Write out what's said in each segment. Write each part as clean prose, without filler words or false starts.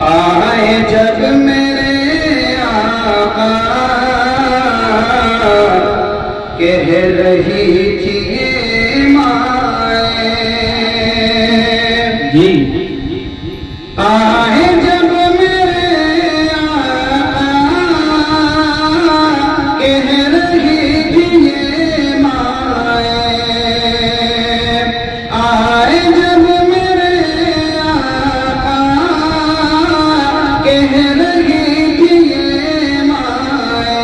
आए जब मेरे आका कह रही थी माए जी, आए जब मेरे आका कह रही थी माए, आए जब मेरे आका कह रही थी माए,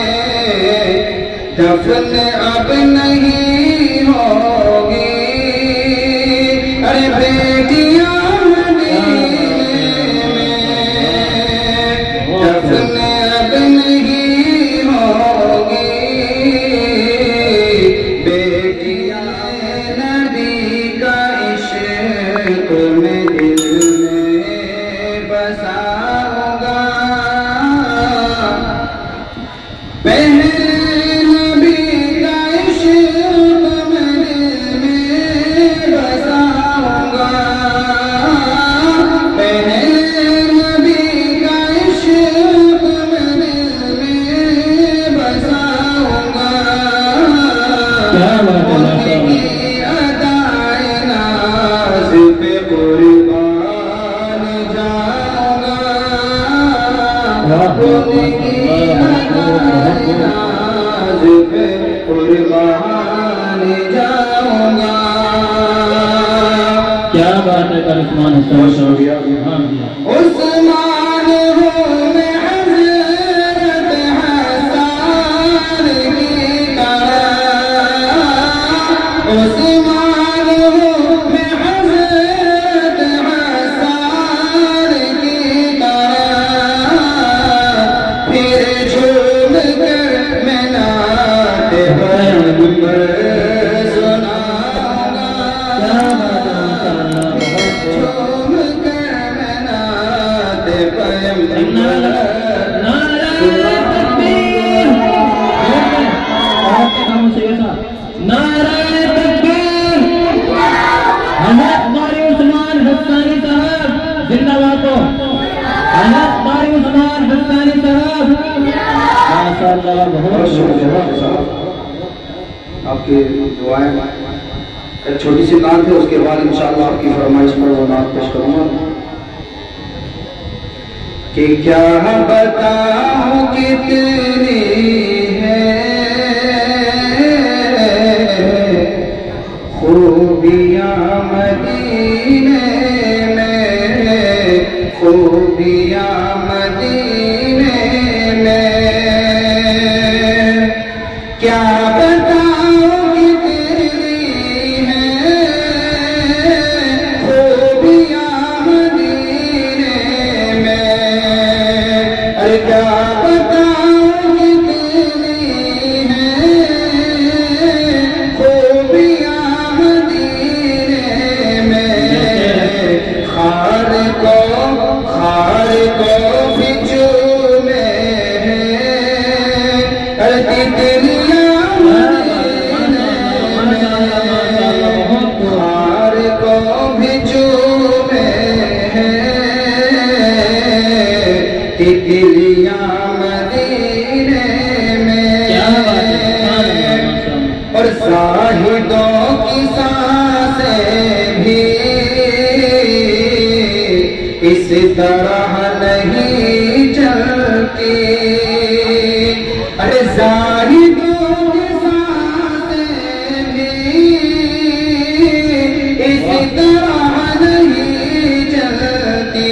दफन अब नहीं होगी अरे बेटियां मदीने में, दफन अब नहीं होगी बेटियां नबी का इश्क में दिल में बसाऊंगा, क्या बात है उस्मान उस्मान हो मैं हज़रत हसन की तरह, उस्मान हो मैं हज़रत हसन की तरह, फिर झूम कर मैं नात पैगंबर सुनाऊंगा, झूम कर मैं नात पैगंबर नारायण तकबीर। हज़रत कारी उस्मान हस्सानी साहब जिंदाबाद हो, हज़रत कारी उस्मान हस्सानी साहब माशाअल्लाह बहुत शुक्रिया साहब, आपकी दुआएं। एक छोटी सी नात है, उसके बाद इंशाअल्लाह आपकी फरमाइश पर वो नात पेश करूंगा कि क्या बताऊं कितनी है खूबियां मदीने में, खूबियां मदीने में, क्या बताऊं कितनी है खूबियां मदीने में, अरे क्या बताऊं कितनी है खूबियां मदीने में, खार को भी चूमे अरे तितलियां मदीने में, खार को भी चूमे तितलियां मदीने में, और साहिदों की सांसें भी इस तरह नहीं चलती, अरे साहिदों की सांसें भी इस तरह नहीं चलती,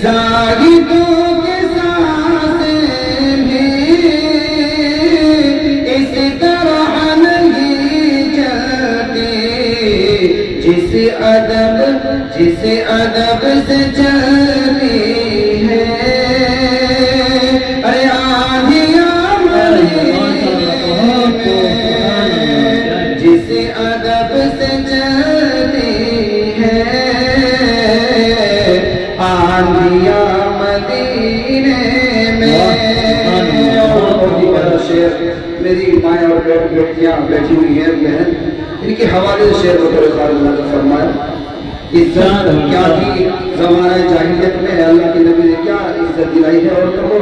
साहिदों की सांसें भी इस तरह नहीं चलती, जिस अदब से चलती है अरे आंधियां मदीने में, जिस अदब से चलती है आंधियां मदीने में। शेर मेरी माएँ और बेटियां बैठी हुई हैं, बहन, इनके हवाले से शेर फरमाया इज्जत क्या थी ज़माने जाहिलियत में, अल्लाह के नबी ने क्या इज्जत दिलाई है औरतों को।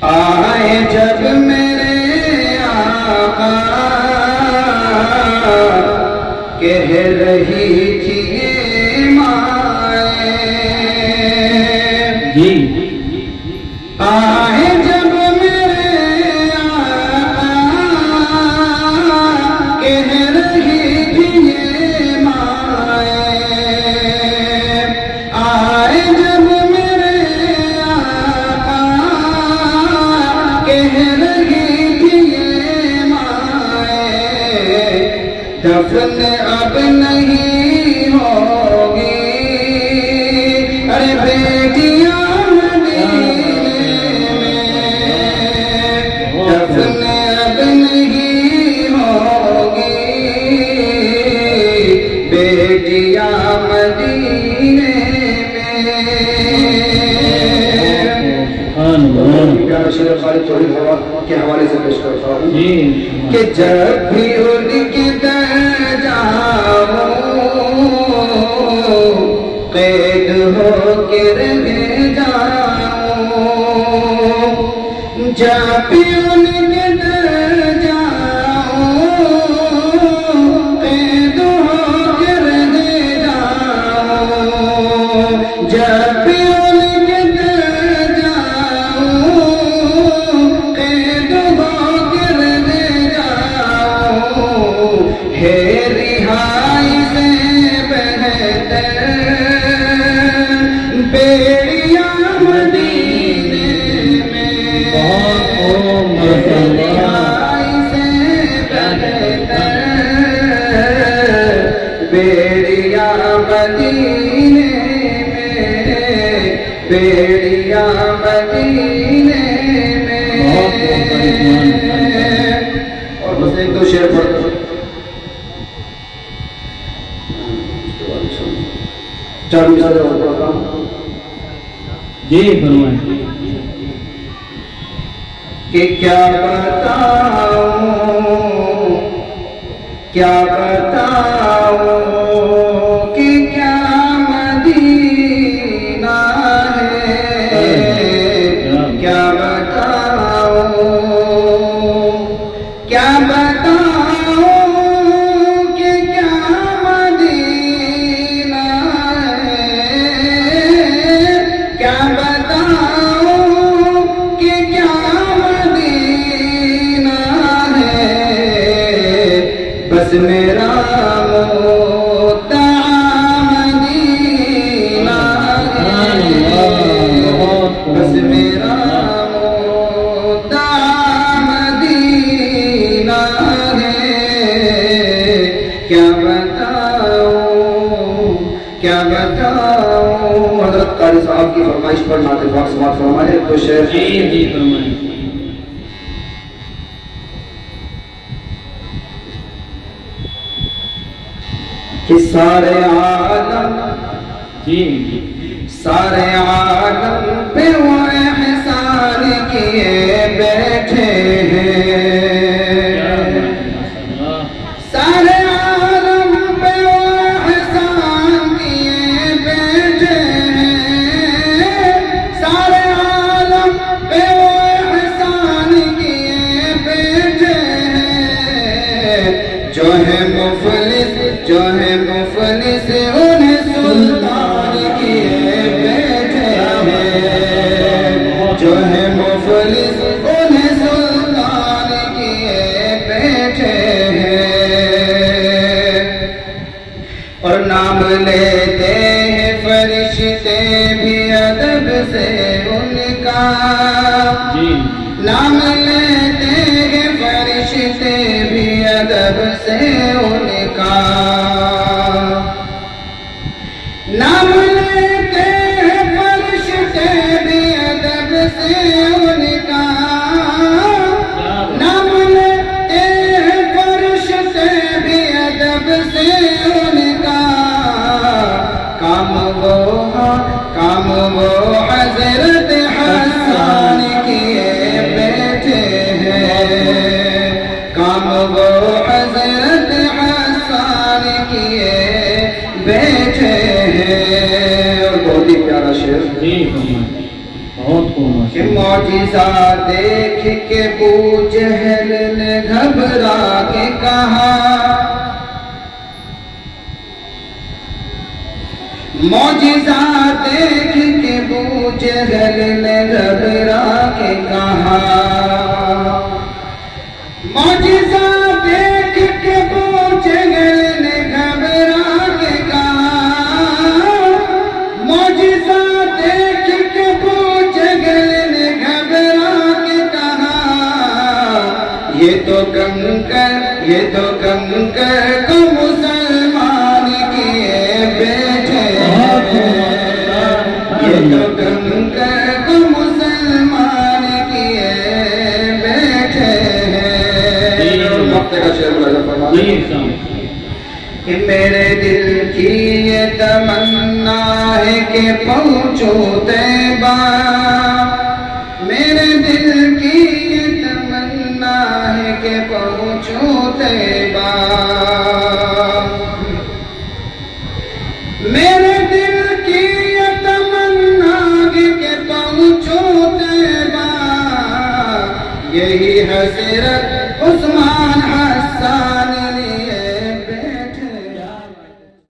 आए जब मेरे आका कह रही थी माए, आए जब मेरे आका कह रही थी माए, आए जब मेरे आका कह रही थी माए, दफन अब नहीं होगी अरे बेटियां मदीने में, दफन अब नहीं होगी बेटियां मदीने में। प्यारा शेर खालिद तौहीद हवा के हवाले से पेश करता हूँ कि जब भी उनके दर जाओ कैद हो के रह जाओ, जब भी उनके दर जाओ कैद हो के रह जाओ, जब भी उनके दर जाओ कैद हो के रह जाओ, है रिहाई से बेहतर बेड़ियां मदीने में, रिहाई से बेहतर बेड़ियां मदीने में, बेड़ियां मदीने में। और बस एक दो शेर पढ़ चार मिसाल और पढ़ता हूँ। जी फरमाएं। कि क्या बताऊं, क्या बताऊं कि क्या मदीना है, क्या बताऊं, क्या बताऊं कि क्या मदीना है, क्या बताऊं कि क्या मदीना है, बस मेरा मुद्दा मदीना है, बस मेरा मुद्दा मदीना है, क्या बताऊं, क्या बताऊं। हज़रत कारी साहब की फरमाइश पर नाते पाक समाअत फरमाए तो शेर। जी फरमाएं। कि सारे आलम, जी सारे आलम पे वो एहसान किए बैठे हैं, सारे आलम पे वो एहसान किए बैठे हैं, सारे आलम पे वो एहसान किए बैठे हैं, जो है मुफलिस, जो है मुफलिस उन्हें सुल्तान किए बैठे हैं, जो है मुफलिस उन्हें सुल्तान किए बैठे हैं। और नाम लेते हैं फरिश्ते भी अदब से उनका, नाम लेते हैं फरिश्ते भी अदब से उनका, नाम लेते हैं फरिश्ते भी अदब से उनका, नाम लेते हैं फरिश्ते भी अदब से उनका, काम वो हज़रत हसन किए बैठे बैठे हैं। और बहुत ही प्यारा शेर। जी फरमाए। बहुत खूब। कि मौजिज़ा देख के अबू जहल ने घबरा के कहा, मौजिज़ा देख के अबू जहल ने घबरा के कहा, मौजिज़ा देख के अबू जहल ने घबरा के कहा, मौजिज़ा देख के अबू जहल ने घबरा के कहा, ये तो कंकर को मुसलमान किए बैठे हैं, ये तो कंकर को मुसलमान किए बैठे हैं। और वक्त का शेर जी साहब। कि मेरे दिल की ये तमन्ना है कि पहुँचो तैबा, मेरे दिल की ये तमन्ना है कि पहुँचो तैबा, मेरे दिल की ये तमन्ना है कि पहुँचो तैबा, यही हसरत उस्मान हसन